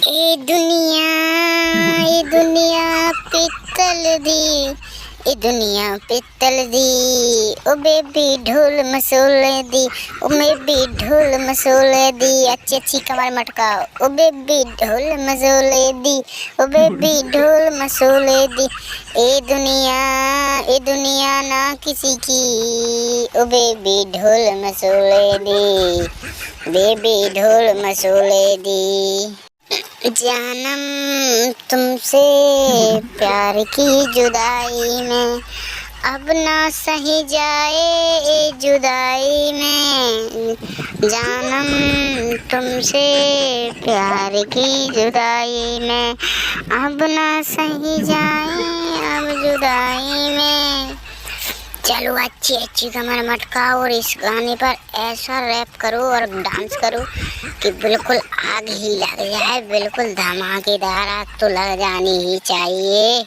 ए दुनिया पित्तल दी, ए दुनिया पित्तल दी, ओ बेबी ढोल मसोले दी, ओ बेबी ढोल मसोले दी, अच्छी अच्छी कमर मटकाओ, ओ बेबी ढोल मसोले दी, ओ बेबी ढोल मसोले दी। ए दुनिया ना किसी की, ओ बेबी ढोल मसोले दी, बेबी ढोल मसोले दी। जानम तुमसे प्यार की जुदाई में, अब ना सही जाए ए जुदाई में। जानम तुमसे प्यार की जुदाई में, अब ना सही जाए अब जुदाई में। चलो अच्छी अच्छी कमर मटकाओ और इस गाने पर ऐसा रैप करो और डांस करो कि बिल्कुल आग ही लग जाए, बिल्कुल धमाकेदार आग तो लग जानी ही चाहिए।